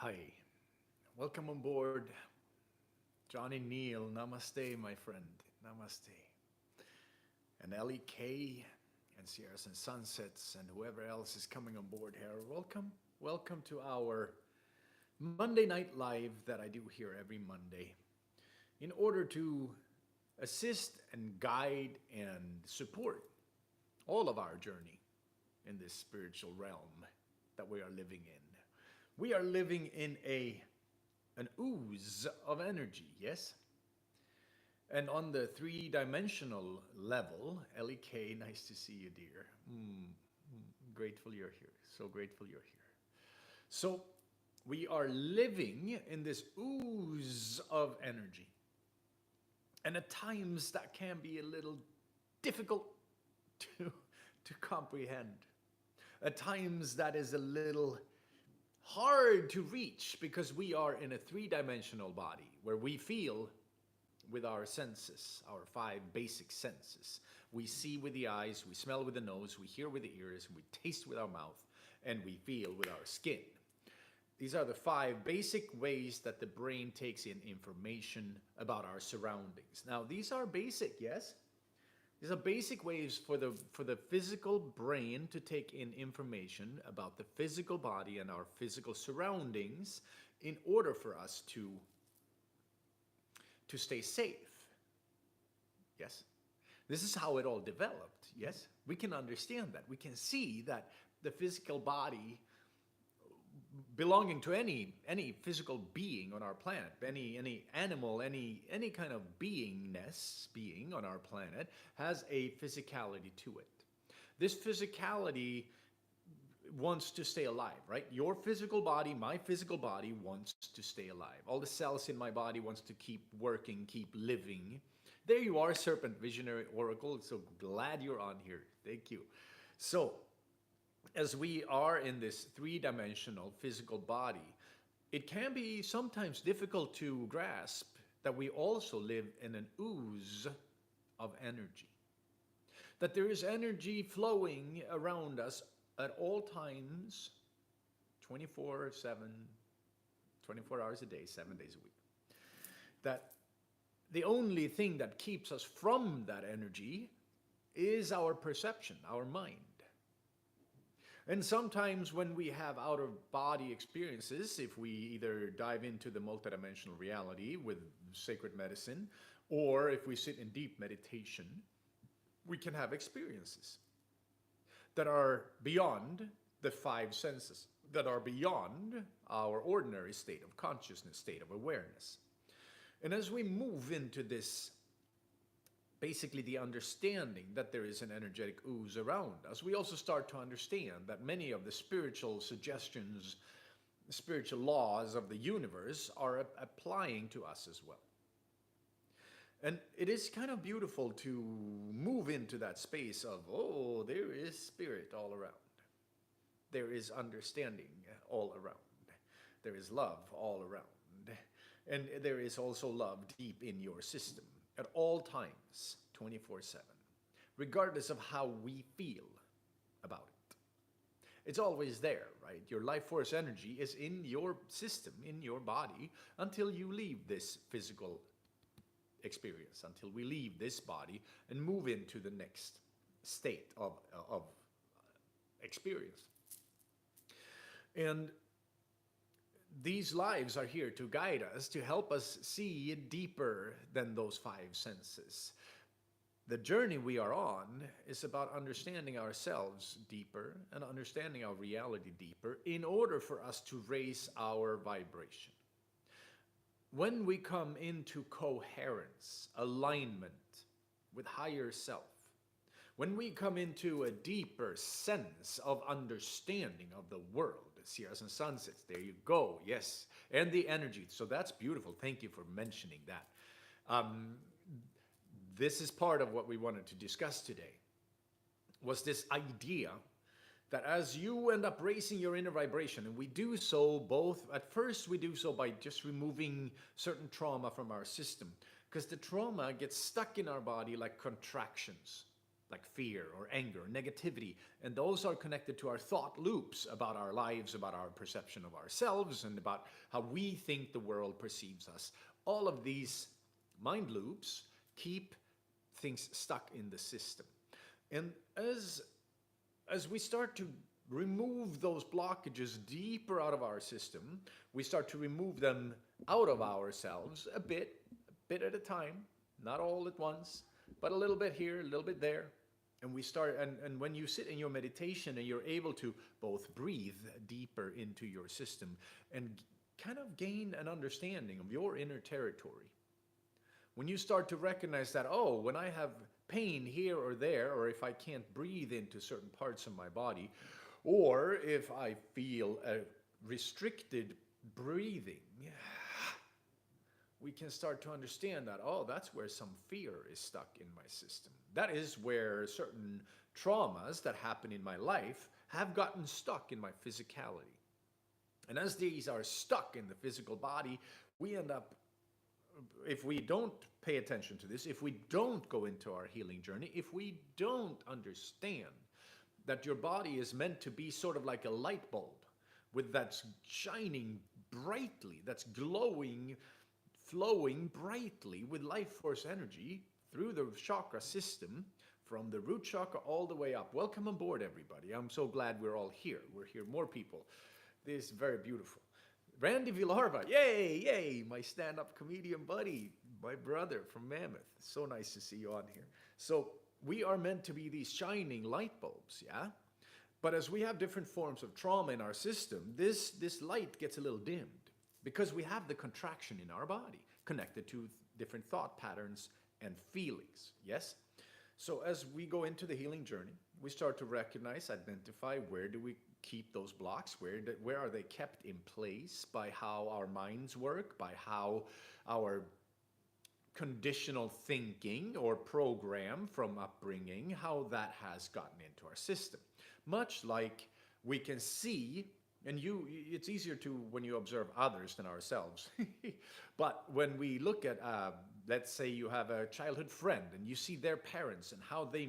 Hi, welcome on board, Johnny Neal. Namaste, my friend. Namaste. And LEK and Sierras and Sunsets and whoever else is coming on board here. Welcome. Welcome to our Monday Night Live that I do here every Monday in order to assist and guide and support all of our journey in this spiritual realm that we are living in. We are living in an ooze of energy, yes? And on the three-dimensional level, LEK, nice to see you, dear. Grateful you're here. So grateful you're here. So we are living in this ooze of energy. And at times that can be a little difficult to, to comprehend. At times that is a little hard to reach because we are in a three-dimensional body where we feel with our senses, our five basic senses. We see with the eyes, we smell with the nose, we hear with the ears, we taste with our mouth, and we feel with our skin. These are the five basic ways that the brain takes in information about our surroundings. Now, these are basic, yes? These are basic ways for the physical brain to take in information about the physical body and our physical surroundings in order for us to stay safe. Yes? This is how it all developed. Yes? We can understand that. We can see that the physical body belonging to any physical being on our planet, any animal, any kind of being on our planet has a physicality to it. This physicality wants to stay alive, right? Your physical body, my physical body wants to stay alive. All the cells in my body wants to keep working, keep living. There you are, Serpent Visionary Oracle. So glad you're on here. Thank you. So as we are in this three-dimensional physical body, it can be sometimes difficult to grasp that we also live in an ooze of energy. That there is energy flowing around us at all times, 24/7, 24 hours a day, 7 days a week. That the only thing that keeps us from that energy is our perception, our mind. And sometimes when we have out-of-body experiences, if we either dive into the multidimensional reality with sacred medicine, or if we sit in deep meditation, we can have experiences that are beyond the five senses, that are beyond our ordinary state of consciousness, state of awareness. And as we move into this, basically the understanding that there is an energetic ooze around us, we also start to understand that many of the spiritual suggestions, spiritual laws of the universe are applying to us as well. And it is kind of beautiful to move into that space of, oh, there is spirit all around. There is understanding all around. There is love all around. And there is also love deep in your system at all times, 24/7, regardless of how we feel about it. It's always there, right? Your life force energy is in your system, in your body, until you leave this physical experience, until we leave this body and move into the next state of experience. And these lives are here to guide us, to help us see deeper than those five senses. The journey we are on is about understanding ourselves deeper and understanding our reality deeper in order for us to raise our vibration. When we come into coherence, alignment with higher self, when we come into a deeper sense of understanding of the world, Sierras and Sunsets, there you go, yes, and the energy. So that's beautiful. Thank you for mentioning that. This is part of what we wanted to discuss today, was this idea that as you end up raising your inner vibration, and we do so both, at first we do so by just removing certain trauma from our system, because the trauma gets stuck in our body like contractions. like fear or anger or negativity. And those are connected to our thought loops about our lives, about our perception of ourselves, and about how we think the world perceives us. All of these mind loops keep things stuck in the system. And as we start to remove those blockages deeper out of our system, we start to remove them out of ourselves a bit at a time, not all at once, but a little bit here, a little bit there. And we start, and when you sit in your meditation and you're able to both breathe deeper into your system and kind of gain an understanding of your inner territory, when you start to recognize that, oh, when I have pain here or there, or if I can't breathe into certain parts of my body, or if I feel a restricted breathing, we can start to understand that, oh, that's where some fear is stuck in my system. That is where certain traumas that happen in my life have gotten stuck in my physicality. And as these are stuck in the physical body, we end up, if we don't pay attention to this, if we don't go into our healing journey, if we don't understand that your body is meant to be sort of like a light bulb that's shining brightly, that's glowing, flowing brightly with life force energy through the chakra system, from the root chakra all the way up. Welcome on board, everybody. I'm so glad we're all here. We're here, more people. This is very beautiful. Randy Villarva, yay, yay, my stand-up comedian buddy, my brother from Mammoth. So nice to see you on here. So we are meant to be these shining light bulbs, yeah? But as we have different forms of trauma in our system, this light gets a little dimmed because we have the contraction in our body connected to different thought patterns and feelings, yes? So as we go into the healing journey, we start to recognize, identify, where do we keep those blocks? Where are they kept in place by how our minds work, by how our conditional thinking or program from upbringing, how that has gotten into our system. Much like we can see, and it's easier to when you observe others than ourselves. But when we look at, let's say you have a childhood friend and you see their parents and how they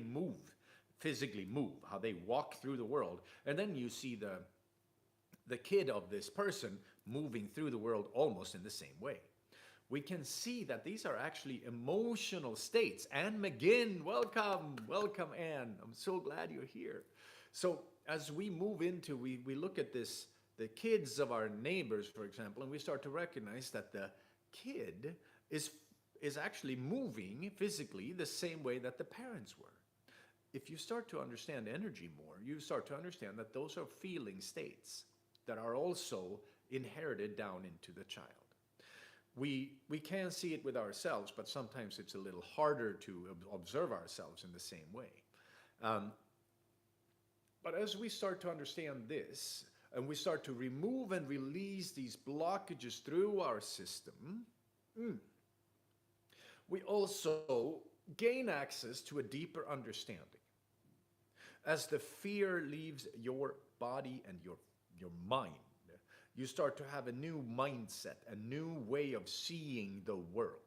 physically move, how they walk through the world, and then you see the kid of this person moving through the world almost in the same way. We can see that these are actually emotional states. Anne McGinn, welcome, welcome, Anne. I'm so glad you're here. So as we move into, we look at this, the kids of our neighbors, for example, and we start to recognize that the kid is actually moving physically the same way that the parents were. If you start to understand energy more, you start to understand that those are feeling states that are also inherited down into the child. We can see it with ourselves, but sometimes it's a little harder to observe ourselves in the same way. But as we start to understand this, and we start to remove and release these blockages through our system, we also gain access to a deeper understanding. As the fear leaves your body and your mind, you start to have a new mindset, a new way of seeing the world.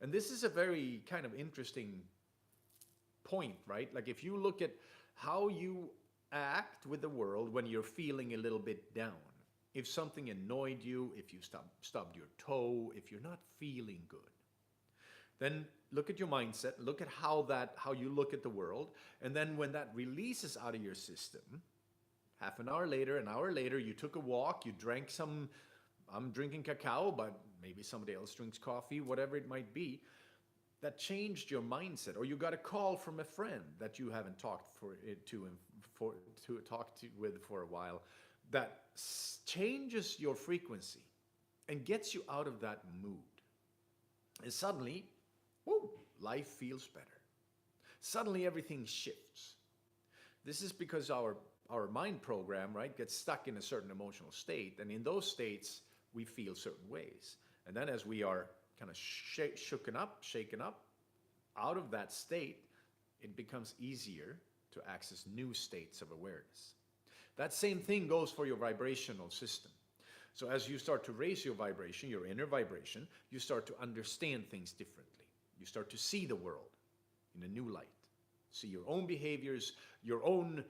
And this is a very kind of interesting point, right? Like if you look at how you act with the world when you're feeling a little bit down, if something annoyed you, if you stubbed your toe, if you're not feeling good, then look at your mindset, look at how you look at the world, and then when that releases out of your system, half an hour later, an hour later, you took a walk, you drank some, I'm drinking cacao, but maybe somebody else drinks coffee, whatever it might be, that changed your mindset. Or you got a call from a friend that you haven't talked with for a while, that changes your frequency and gets you out of that mood. And suddenly, woo, life feels better. Suddenly everything shifts. This is because our mind program, right, gets stuck in a certain emotional state, and in those states we feel certain ways. And then as we are kind of shaken up out of that state, it becomes easier to access new states of awareness. That same thing goes for your vibrational system. So as you start to raise your vibration, your inner vibration, you start to understand things differently. You start to see the world in a new light. See your own behaviors, your own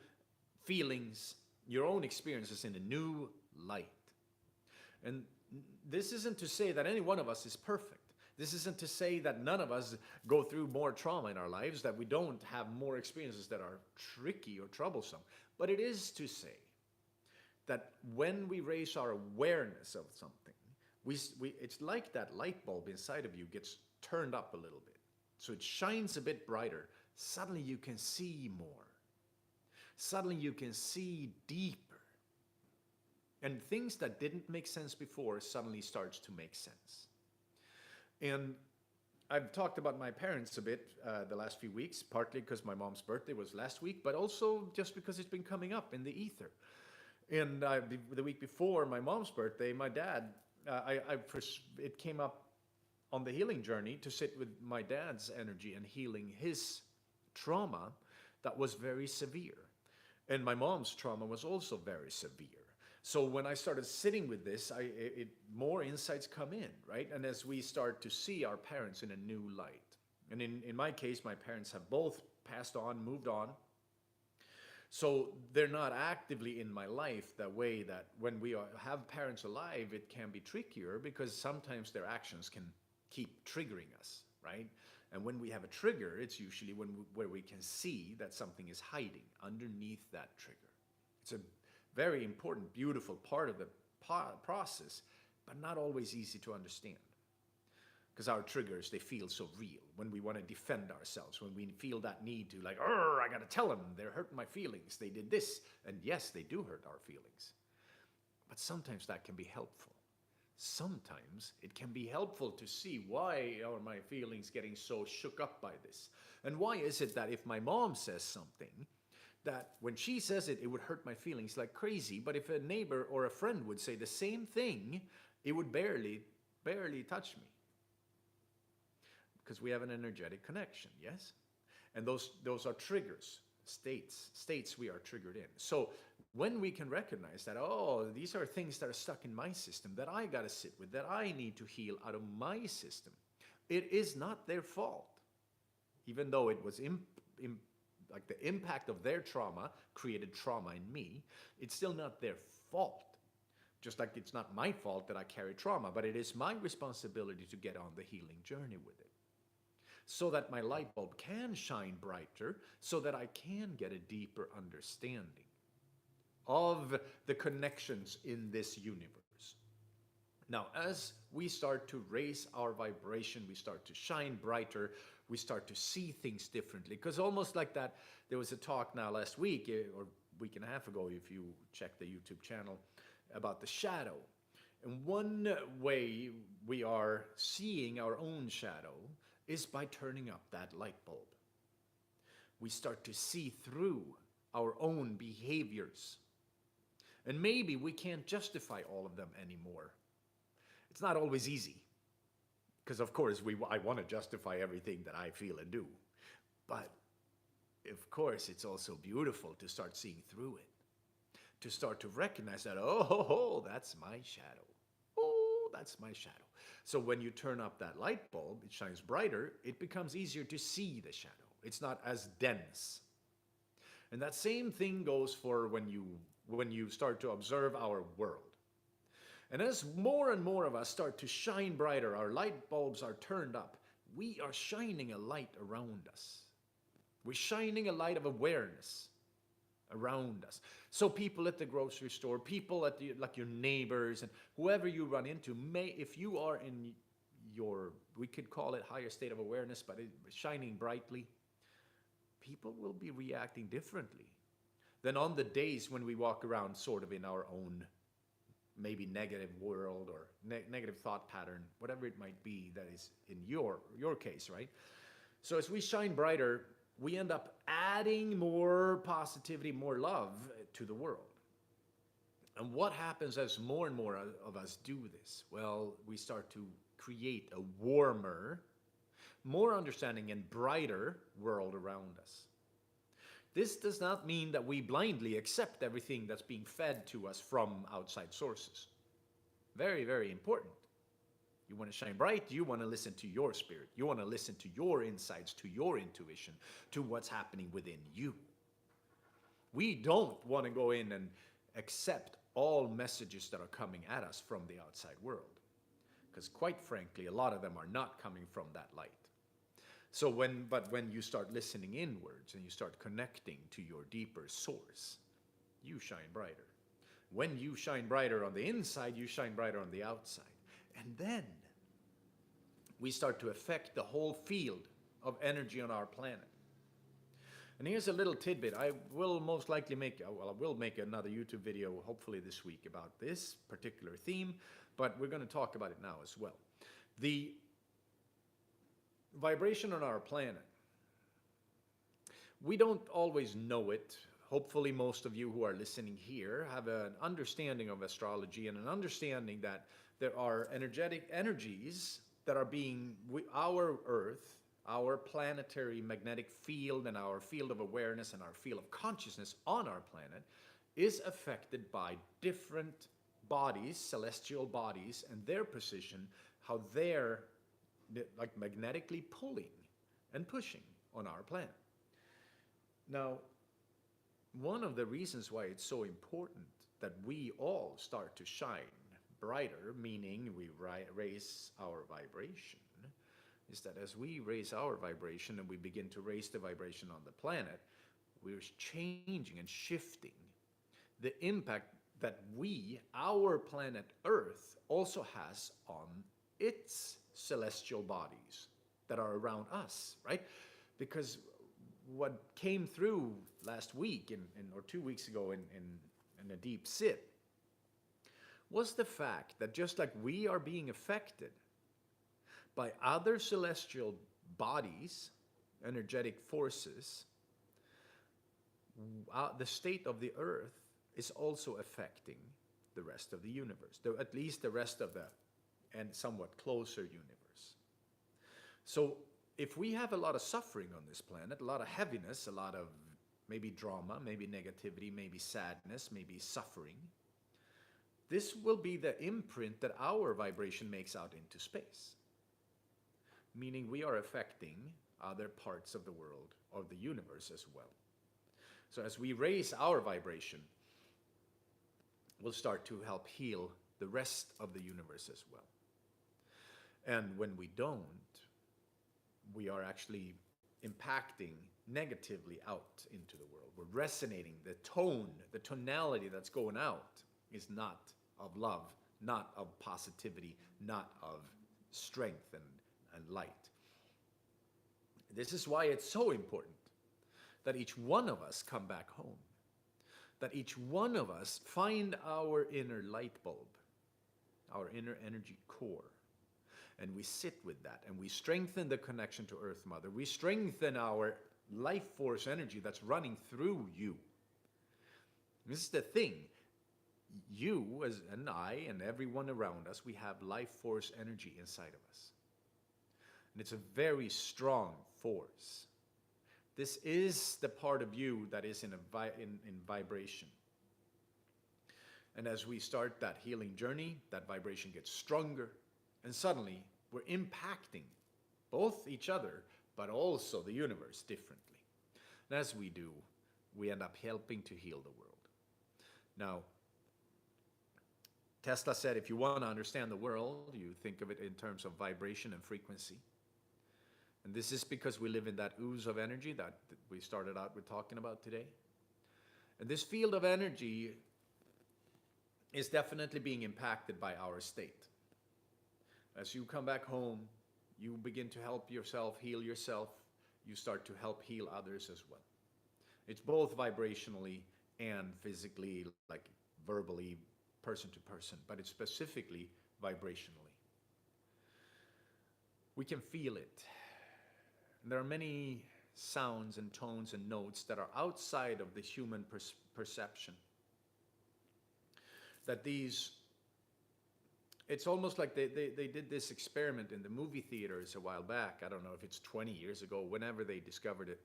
feelings, your own experiences in a new light. And this isn't to say that any one of us is perfect. This isn't to say that none of us go through more trauma in our lives, that we don't have more experiences that are tricky or troublesome. But it is to say that when we raise our awareness of something, it's like that light bulb inside of you gets turned up a little bit. So it shines a bit brighter. Suddenly you can see more. Suddenly you can see deeper. And things that didn't make sense before suddenly starts to make sense. And I've talked about my parents a bit the last few weeks, partly because my mom's birthday was last week, but also just because it's been coming up in the ether. And the week before my mom's birthday, my dad, it came up on the healing journey to sit with my dad's energy and healing his trauma that was very severe. And my mom's trauma was also very severe. So when I started sitting with this, more insights come in, right? And as we start to see our parents in a new light. And in my case, my parents have both passed on, moved on. So they're not actively in my life that way that when we have parents alive, it can be trickier because sometimes their actions can keep triggering us, right? And when we have a trigger, it's usually where we can see that something is hiding underneath that trigger. It's a very important, beautiful part of the process, but not always easy to understand. Because our triggers, they feel so real. When we want to defend ourselves, when we feel that need to like, I got to tell them, they're hurting my feelings, they did this. And yes, they do hurt our feelings. But sometimes that can be helpful. Sometimes it can be helpful to see why are my feelings getting so shook up by this? And why is it that if my mom says something, that when she says it, it would hurt my feelings like crazy, but if a neighbor or a friend would say the same thing, it would barely touch me. Because we have an energetic connection, yes? And those are triggers, states we are triggered in. So when we can recognize that, these are things that are stuck in my system that I got to sit with, that I need to heal out of my system, it is not their fault. Even though it was like the impact of their trauma created trauma in me, it's still not their fault. Just like it's not my fault that I carry trauma, but it is my responsibility to get on the healing journey with it. So that my light bulb can shine brighter, so that I can get a deeper understanding of the connections in this universe. Now, as we start to raise our vibration, we start to shine brighter, we start to see things differently. Because almost like that, there was a talk now last week, or a week and a half ago, if you check the YouTube channel, about the shadow. And one way we are seeing our own shadow is by turning up that light bulb. We start to see through our own behaviors. And maybe we can't justify all of them anymore. It's not always easy. Because of course, I want to justify everything that I feel and do. But of course, it's also beautiful to start seeing through it. To start to recognize that, that's my shadow. Oh, that's my shadow. So when you turn up that light bulb, it shines brighter, it becomes easier to see the shadow. It's not as dense. And that same thing goes for when you start to observe our world. And as more and more of us start to shine brighter, our light bulbs are turned up, we are shining a light around us. We're shining a light of awareness around us. So people at the grocery store, people at like your neighbors, and whoever you run into, if you are in your, we could call it higher state of awareness, but shining brightly, people will be reacting differently than on the days when we walk around sort of in our own maybe negative world or negative thought pattern, whatever it might be that is in your case, right? So as we shine brighter, we end up adding more positivity, more love to the world. And what happens as more and more of us do this? Well, we start to create a warmer, more understanding and brighter world around us. This does not mean that we blindly accept everything that's being fed to us from outside sources. Very, very important. You want to shine bright, you want to listen to your spirit. You want to listen to your insights, to your intuition, to what's happening within you. We don't want to go in and accept all messages that are coming at us from the outside world. Because quite frankly, a lot of them are not coming from that light. So when you start listening inwards and you start connecting to your deeper source, you shine brighter. When you shine brighter on the inside, you shine brighter on the outside. And then we start to affect the whole field of energy on our planet. And here's a little tidbit. I will most likely make another YouTube video hopefully this week about this particular theme, but we're going to talk about it now as well. The vibration on our planet, we don't always know it. Hopefully most of you who are listening here have an understanding of astrology and an understanding that there are energetic energies that are being, our Earth, our planetary magnetic field and our field of awareness and our field of consciousness on our planet is affected by different bodies, celestial bodies, and their position, how they're like magnetically pulling and pushing on our planet. Now, one of the reasons why it's so important that we all start to shine brighter, meaning we raise our vibration, is that as we raise our vibration and we begin to raise the vibration on the planet, we're changing and shifting the impact that our planet Earth, also has on its celestial bodies that are around us, right? Because what came through last week or 2 weeks ago in a deep sit was the fact that just like we are being affected by other celestial bodies, energetic forces, the state of the Earth is also affecting the rest of the universe, at least the rest of the and somewhat closer universe. So if we have a lot of suffering on this planet, a lot of heaviness, a lot of maybe drama, maybe negativity, maybe sadness, maybe suffering, this will be the imprint that our vibration makes out into space. Meaning we are affecting other parts of the world, of the universe as well. So as we raise our vibration, we'll start to help heal the rest of the universe as well. And when we don't, we are actually impacting negatively out into the world. We're resonating. The tone, the tonality that's going out is not of love, not of positivity, not of strength and light. This is why it's so important that each one of us come back home, that each one of us find our inner light bulb, our inner energy core, and we sit with that and we strengthen the connection to Earth Mother. We strengthen our life force energy that's running through you. This is the thing. You and I and everyone around us, we have life force energy inside of us. And it's a very strong force. This is the part of you that is in vibration. And as we start that healing journey, that vibration gets stronger. And suddenly, we're impacting both each other, but also the universe differently. And as we do, we end up helping to heal the world. Now, Tesla said, if you want to understand the world, you think of it in terms of vibration and frequency. And this is because we live in that ooze of energy that we started out with talking about today. And this field of energy is definitely being impacted by our state. As you come back home, you begin to help yourself, heal yourself. You start to help heal others as well. It's both vibrationally and physically, like verbally, person to person, but it's specifically vibrationally. We can feel it. And there are many sounds and tones and notes that are outside of the human perception. It's almost like they did this experiment in the movie theaters a while back. I don't know if it's 20 years ago, whenever they discovered it.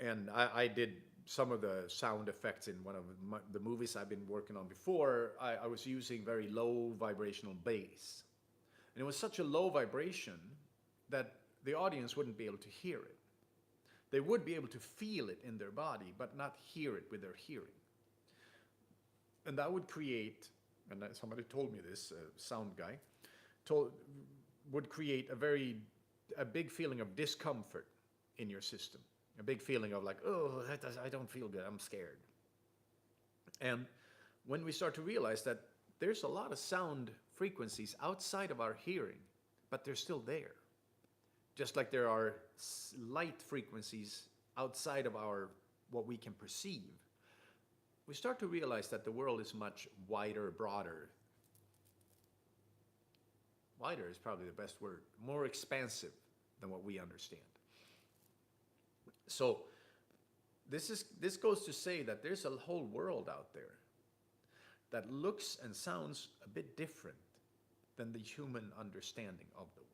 And I did some of the sound effects in one of the movies I've been working on before. I was using very low vibrational bass. And it was such a low vibration that the audience wouldn't be able to hear it. They would be able to feel it in their body, but not hear it with their hearing. And that would create, and somebody told me this, sound guy, would create a big feeling of discomfort in your system. A big feeling of like, oh, I don't feel good, I'm scared. And when we start to realize that there's a lot of sound frequencies outside of our hearing, but they're still there. Just like there are light frequencies outside of what we can perceive, we start to realize that the world is much wider, broader. Wider is probably the best word. More expansive than what we understand. So this goes to say that there's a whole world out there that looks and sounds a bit different than the human understanding of the world.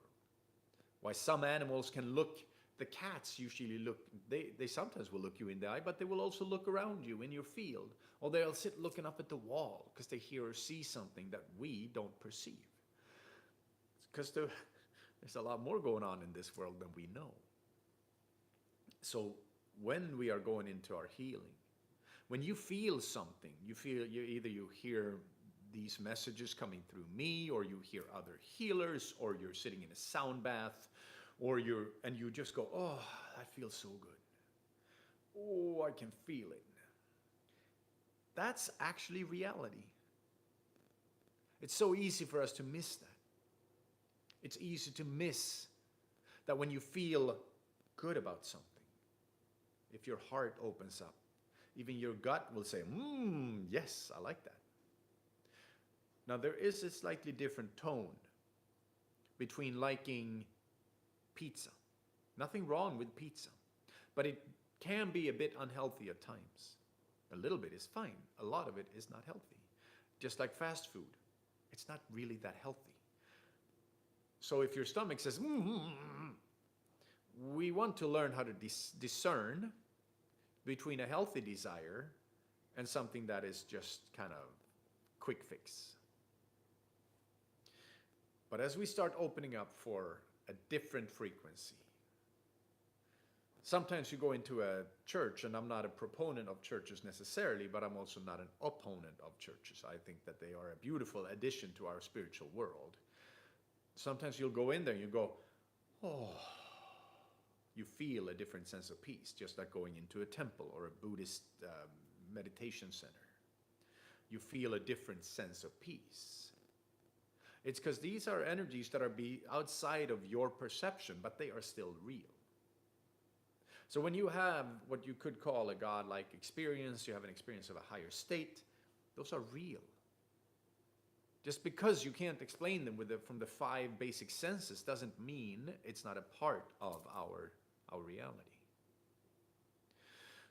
Why some animals can look, the cats usually look, they sometimes will look you in the eye, but they will also look around you in your field, or they'll sit looking up at the wall because they hear or see something that we don't perceive. Because there's a lot more going on in this world than we know. So when we are going into our healing, when you feel something, you hear these messages coming through me, or you hear other healers, or you're sitting in a sound bath, and you just go, oh, that feels so good. Oh, I can feel it. That's actually reality. It's so easy for us to miss that. It's easy to miss that when you feel good about something, if your heart opens up, even your gut will say, yes, I like that. Now, there is a slightly different tone between liking pizza. Nothing wrong with pizza, but it can be a bit unhealthy at times. A little bit is fine. A lot of it is not healthy. Just like fast food, it's not really that healthy. So if your stomach says, we want to learn how to discern between a healthy desire and something that is just kind of quick fix. But as we start opening up for a different frequency, sometimes you go into a church, and I'm not a proponent of churches necessarily, but I'm also not an opponent of churches. I think that they are a beautiful addition to our spiritual world. Sometimes you'll go in there and you go, oh, you feel a different sense of peace, just like going into a temple or a Buddhist meditation center. You feel a different sense of peace. It's because these are energies that are outside of your perception, but they are still real. So when you have what you could call a God-like experience, you have an experience of a higher state, those are real. Just because you can't explain them from the 5 basic senses doesn't mean it's not a part of our reality.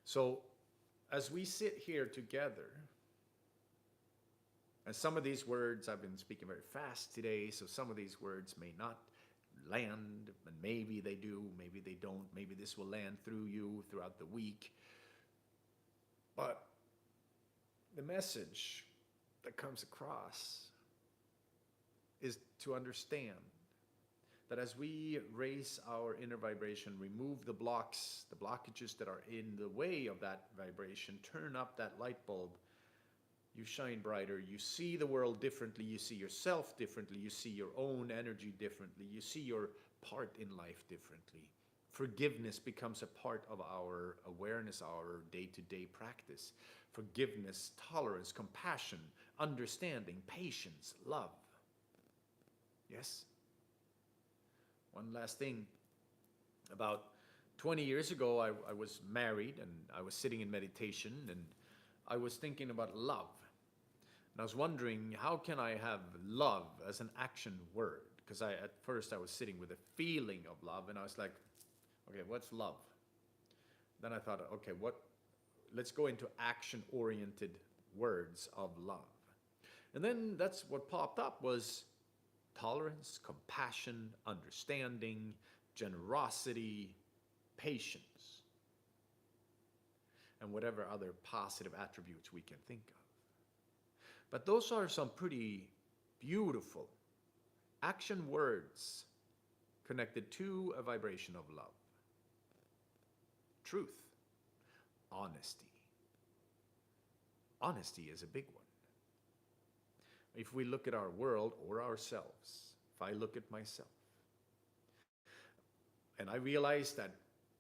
So as we sit here together, and some of these words, I've been speaking very fast today, so some of these words may not land, and maybe they do, maybe they don't, maybe this will land through you throughout the week. But the message that comes across is to understand that as we raise our inner vibration, remove the blockages that are in the way of that vibration, turn up that light bulb, you shine brighter, you see the world differently, you see yourself differently, you see your own energy differently, you see your part in life differently. Forgiveness becomes a part of our awareness, our day-to-day practice. Forgiveness, tolerance, compassion, understanding, patience, love. Yes? One last thing. About 20 years ago, I was married, and I was sitting in meditation, and I was thinking about love. And I was wondering, how can I have love as an action word? Because at first I was sitting with a feeling of love, and I was like, okay, what's love? Then I thought, okay, let's go into action-oriented words of love. And then that's what popped up was tolerance, compassion, understanding, generosity, patience, and whatever other positive attributes we can think of. But those are some pretty beautiful action words connected to a vibration of love, truth, honesty. Honesty is a big one. If we look at our world or ourselves, if I look at myself, and I realize that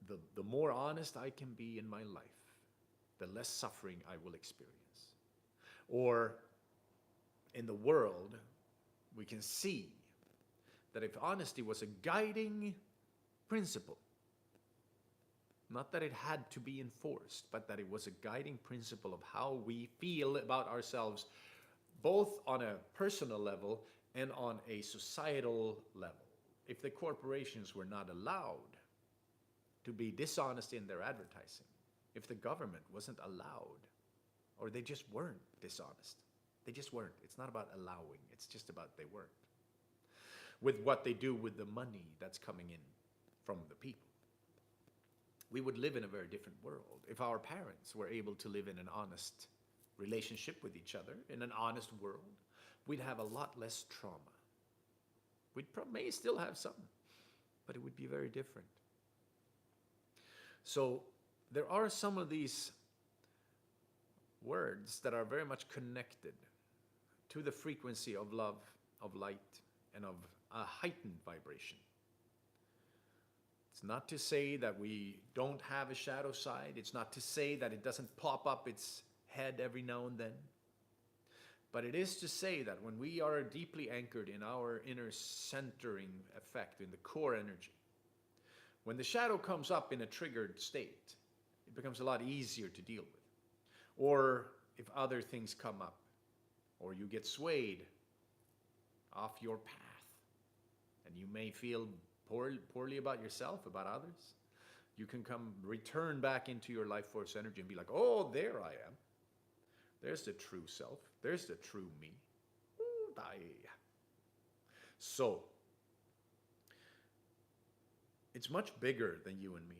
the more honest I can be in my life, the less suffering I will experience. Or in the world, we can see that if honesty was a guiding principle, not that it had to be enforced, but that it was a guiding principle of how we feel about ourselves, both on a personal level and on a societal level. If the corporations were not allowed to be dishonest in their advertising, if the government wasn't allowed, or they just weren't dishonest, they just weren't. It's not about allowing, it's just about they weren't. With what they do with the money that's coming in from the people. We would live in a very different world if our parents were able to live in an honest relationship with each other, in an honest world. We'd have a lot less trauma. We may still have some, but it would be very different. So there are some of these words that are very much connected to the frequency of love, of light, and of a heightened vibration. It's not to say that we don't have a shadow side. It's not to say that it doesn't pop up its head every now and then. But it is to say that when we are deeply anchored in our inner centering effect, in the core energy, when the shadow comes up in a triggered state, it becomes a lot easier to deal with. Or if other things come up, or you get swayed off your path, and you may feel poorly about yourself, about others, you can return back into your life force energy and be like, oh, there I am. There's the true self. There's the true me. So, it's much bigger than you and me.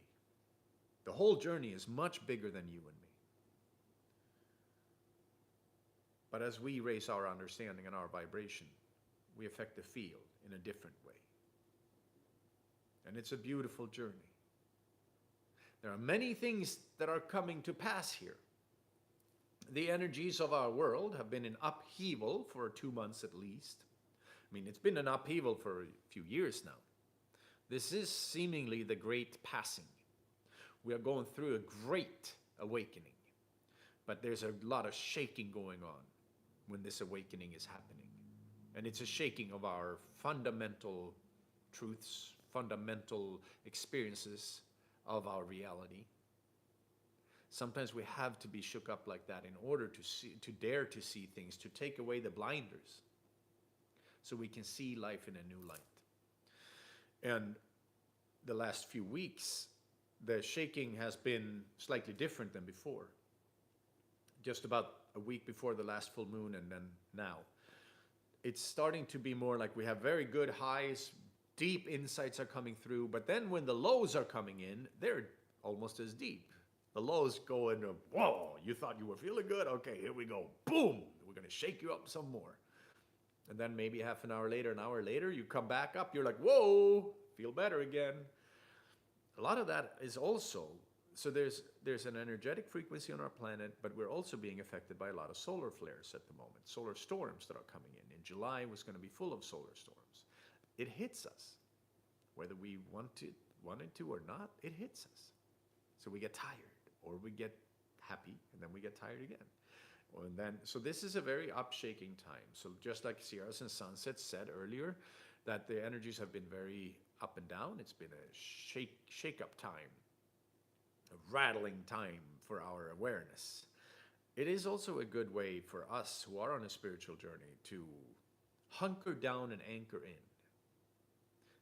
The whole journey is much bigger than you and me. But as we raise our understanding and our vibration, we affect the field in a different way. And it's a beautiful journey. There are many things that are coming to pass here. The energies of our world have been in upheaval for 2 months at least. I mean, it's been an upheaval for a few years now. This is seemingly the great passing. We are going through a great awakening. But there's a lot of shaking going on when this awakening is happening. And it's a shaking of our fundamental truths, fundamental experiences of our reality. Sometimes we have to be shook up like that in order to see, to dare to see things, to take away the blinders, so we can see life in a new light. And the last few weeks, the shaking has been slightly different than before. Just about a week before the last full moon and then now. It's starting to be more like we have very good highs, deep insights are coming through, but then when the lows are coming in, they're almost as deep. The lows go into, whoa, you thought you were feeling good? Okay, here we go. Boom! We're going to shake you up some more. And then maybe half an hour later, you come back up. You're like, whoa, feel better again. A lot of that is also, so there's an energetic frequency on our planet, but we're also being affected by a lot of solar flares at the moment. Solar storms that are coming in. In July was going to be full of solar storms. It hits us. Whether we wanted to or not, it hits us. So we get tired, or we get happy, and then we get tired again. And then, so this is a very upshaking time. So just like Sierras and Sunsets said earlier, that the energies have been very up and down. It's been a shake-up time, a rattling time for our awareness. It is also a good way for us who are on a spiritual journey to hunker down and anchor in,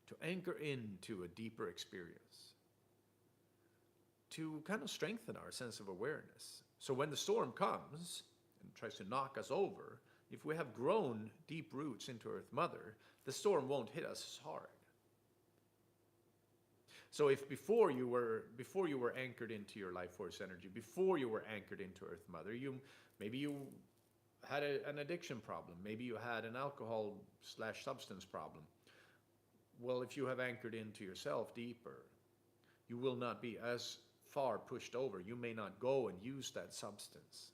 to anchor into a deeper experience, to kind of strengthen our sense of awareness. So when the storm comes and tries to knock us over, if we have grown deep roots into Earth Mother, the storm won't hit us as hard. So if before you were anchored into your life force energy, before you were anchored into Earth Mother, maybe you had an addiction problem. Maybe you had an alcohol slash substance problem. Well, if you have anchored into yourself deeper, you will not be as far pushed over. You may not go and use that substance.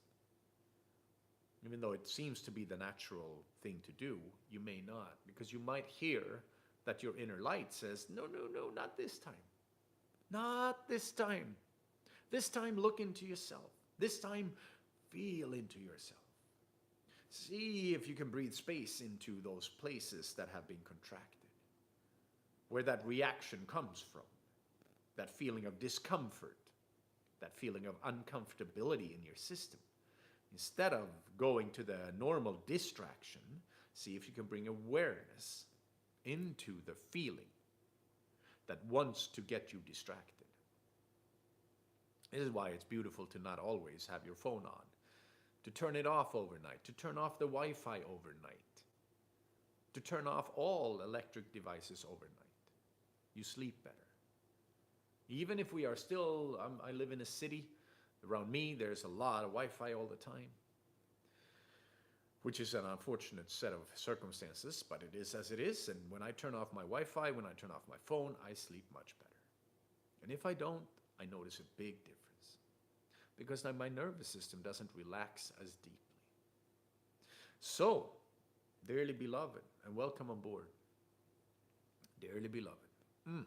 Even though it seems to be the natural thing to do, you may not, because you might hear that your inner light says, no, no, no, not this time. Not this time. This time, look into yourself. This time, feel into yourself. See if you can breathe space into those places that have been contracted, where that reaction comes from, that feeling of discomfort, that feeling of uncomfortability in your system. Instead of going to the normal distraction, see if you can bring awareness into the feeling that wants to get you distracted. This is why it's beautiful to not always have your phone on, to turn it off overnight, to turn off the Wi-Fi overnight, to turn off all electric devices overnight. You sleep better. Even if we are still, I live in a city, around me there's a lot of Wi-Fi all the time, which is an unfortunate set of circumstances, but it is as it is. And when I turn off my Wi-Fi, when I turn off my phone, I sleep much better. And if I don't, I notice a big difference, because now my nervous system doesn't relax as deeply. So, dearly beloved, and welcome on board. Dearly beloved, I'm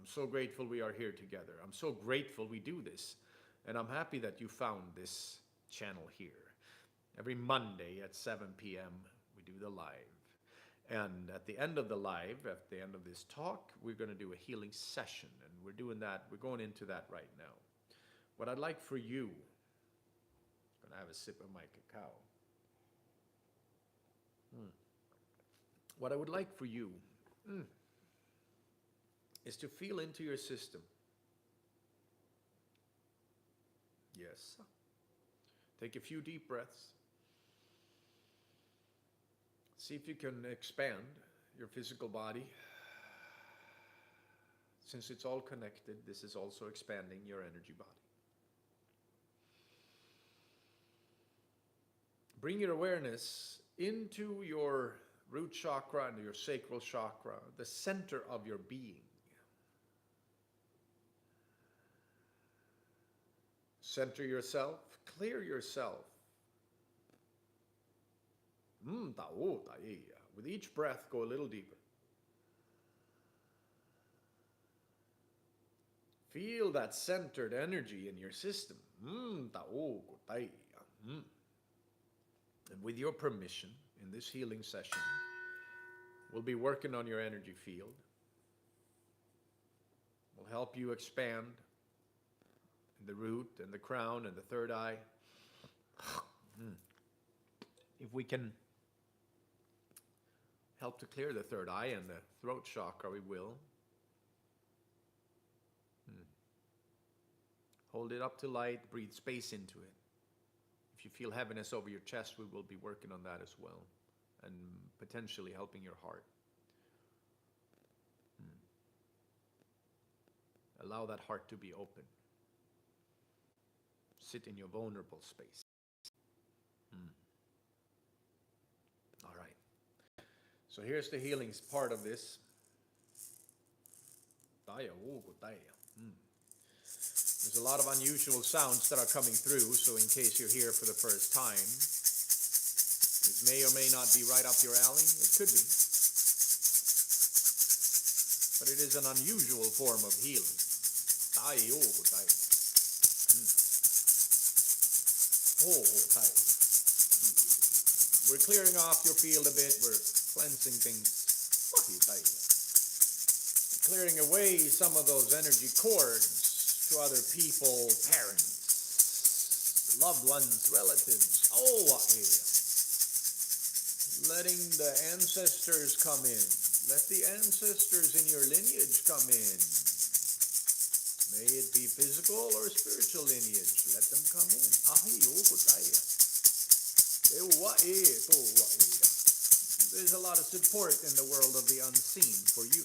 so grateful we are here together. I'm so grateful we do this. And I'm happy that you found this channel here. Every Monday at 7 p.m. we do the live. And at the end of the live, at the end of this talk, we're going to do a healing session. And we're doing that, we're going into that right now. What I'd like for you, I'm going to have a sip of my cacao. What I would like for you is to feel into your system. Yes. Take a few deep breaths. See if you can expand your physical body. Since it's all connected, this is also expanding your energy body. Bring your awareness into your root chakra and your sacral chakra, the center of your being. Center yourself, clear yourself. With each breath, go a little deeper. Feel that centered energy in your system. And with your permission, in this healing session, we'll be working on your energy field. We'll help you expand in the root and the crown and the third eye. If we can help to clear the third eye and the throat chakra, we will. Hold it up to light, breathe space into it. If you feel heaviness over your chest, we will be working on that as well, and potentially helping your heart. Allow that heart to be open. Sit in your vulnerable space. All right. So here's the healing part of this. There's a lot of unusual sounds that are coming through, so in case you're here for the first time, it may or may not be right up your alley. It could be. But it is an unusual form of healing. We're clearing off your field a bit. We're cleansing things. Clearing away some of those energy cords to other people, parents, loved ones, relatives. Letting the ancestors come in. Let the ancestors in your lineage come in. May it be physical or spiritual lineage. Let them come in. There's a lot of support in the world of the unseen for you.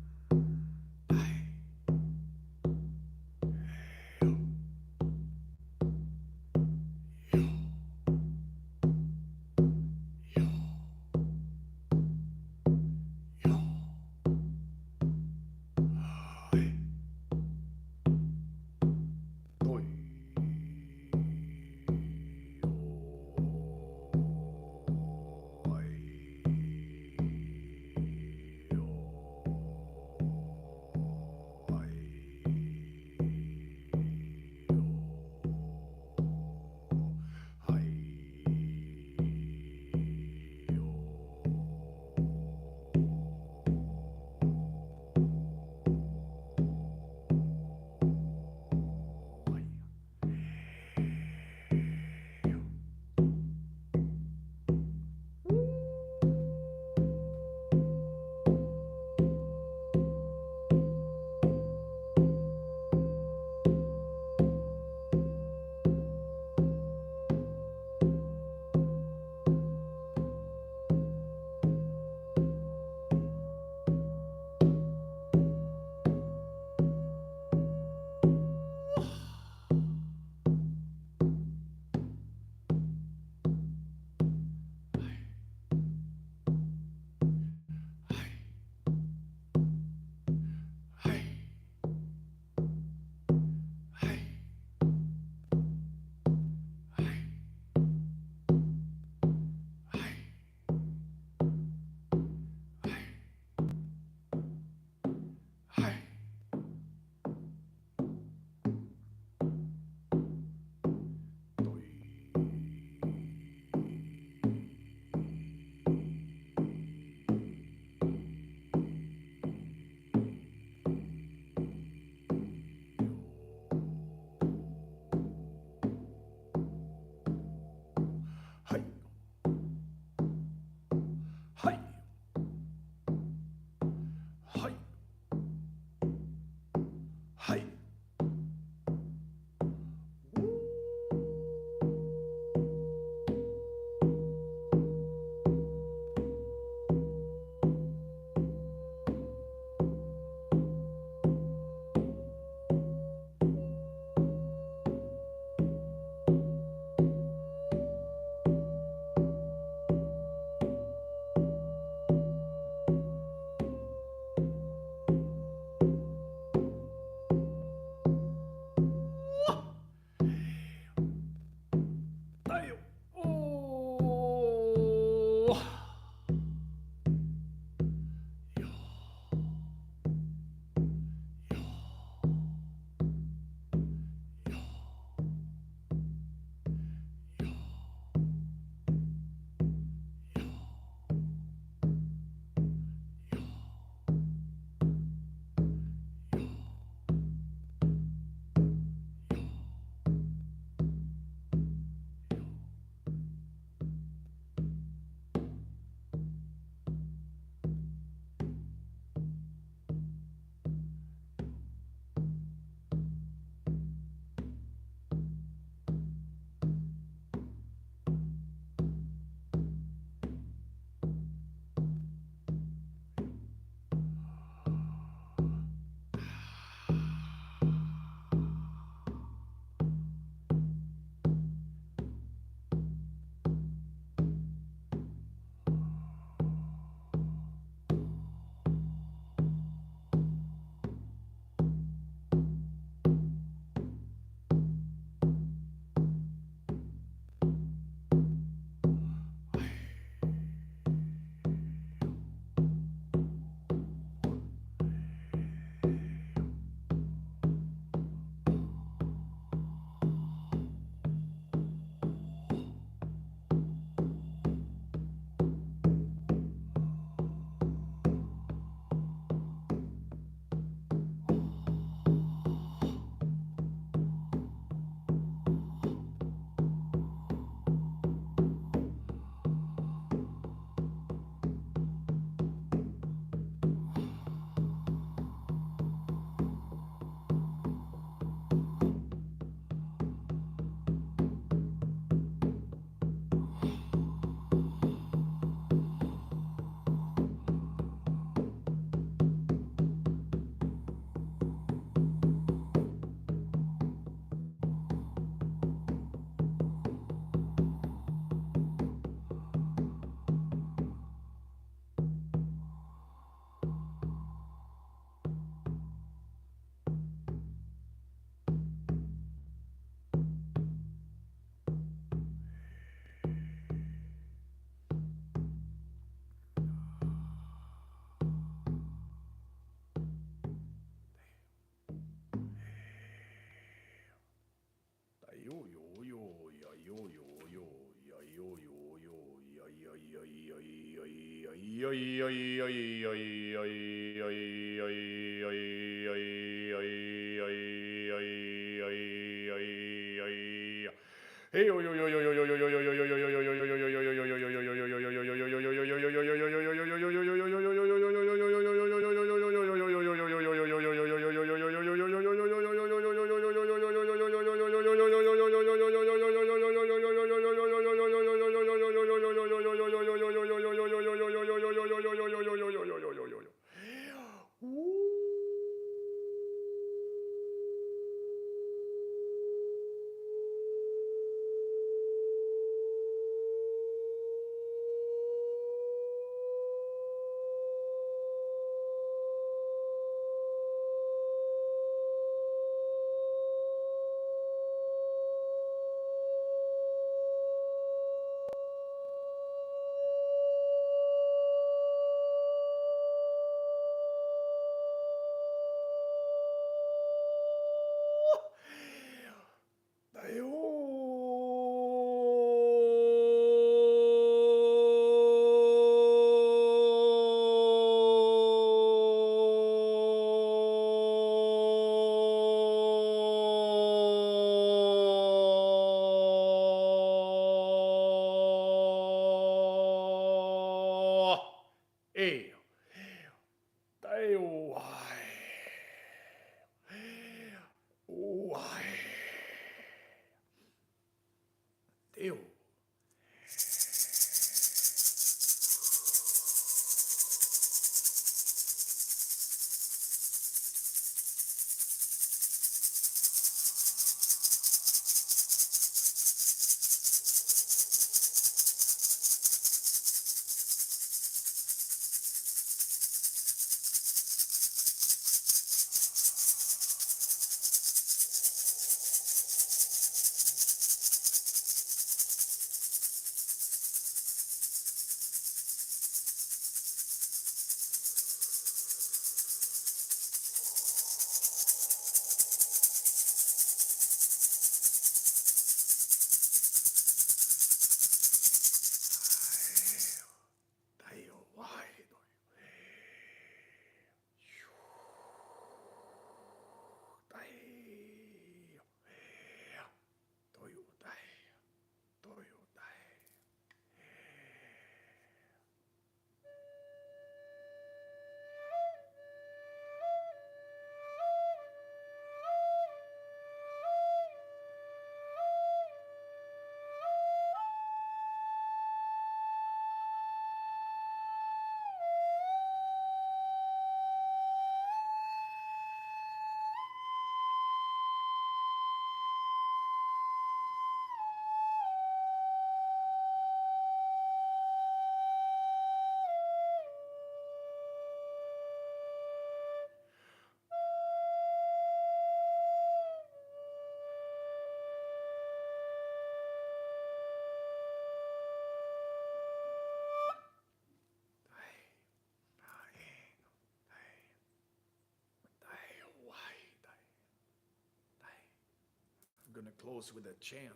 I'm gonna close with a chant.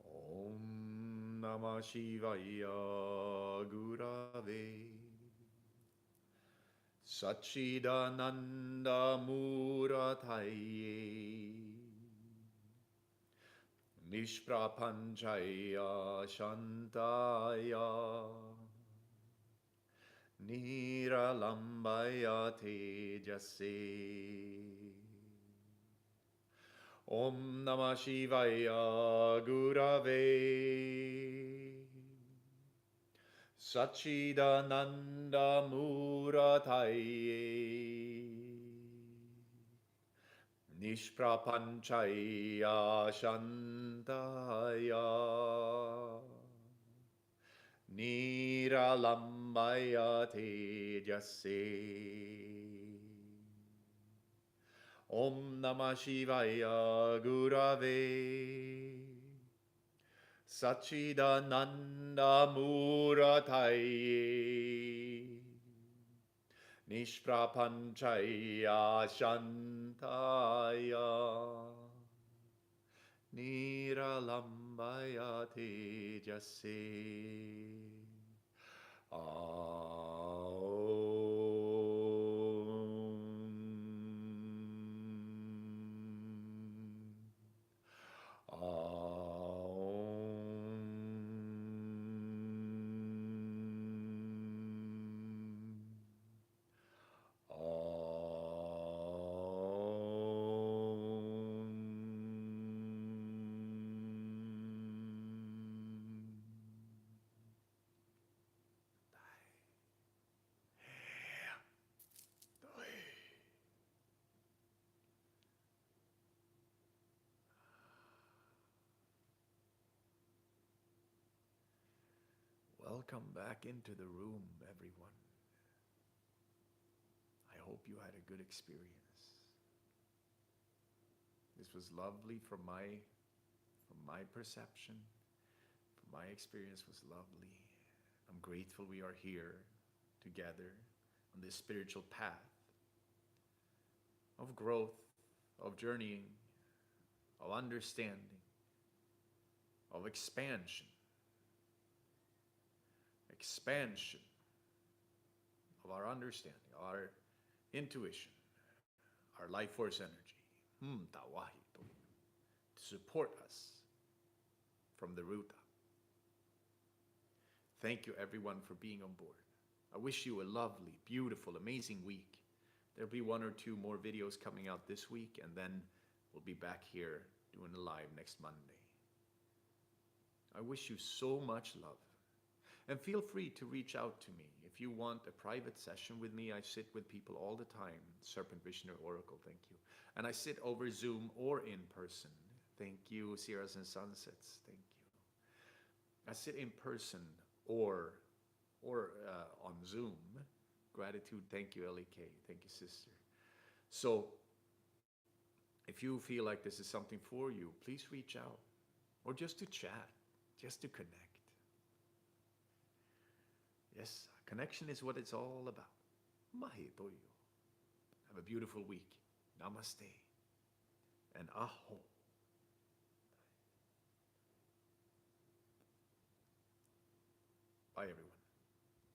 Om Namah Shivaya Gurave Sachidananda Murataye Nishprapanchaya Shantaya Niralambaya Tejase Om Namah Shivaya Gurave Sachidananda Murataye Nishprapanchaya Shantaya Niralambaya Tejase Om Namah Shivaya Gurave Sachidananda Murataye Nishprapanchaya Shantaya Niralambaya Tejase Welcome back into the room, everyone. I hope you had a good experience. This was lovely from my perception. From my experience was lovely. I'm grateful we are here together on this spiritual path of growth, of journeying, of understanding, of expansion. Expansion of our understanding, our intuition, our life force energy, to support us from the root up. Thank you everyone for being on board. I wish you a lovely, beautiful, amazing week. There'll be 1 or 2 more videos coming out this week, and then we'll be back here doing a live next Monday. I wish you so much love. And feel free to reach out to me if you want a private session with me. I sit with people all the time. Serpent Visionary Oracle, thank you. And I sit over Zoom or in person. Thank you, Sierras and Sunsets, thank you. I sit in person or on Zoom. Gratitude, thank you, LEK, thank you, sister. So if you feel like this is something for you, please reach out, or just to chat, just to connect. Yes, connection is what it's all about. Mahitoyo. Have a beautiful week. Namaste. And aho. Bye, everyone.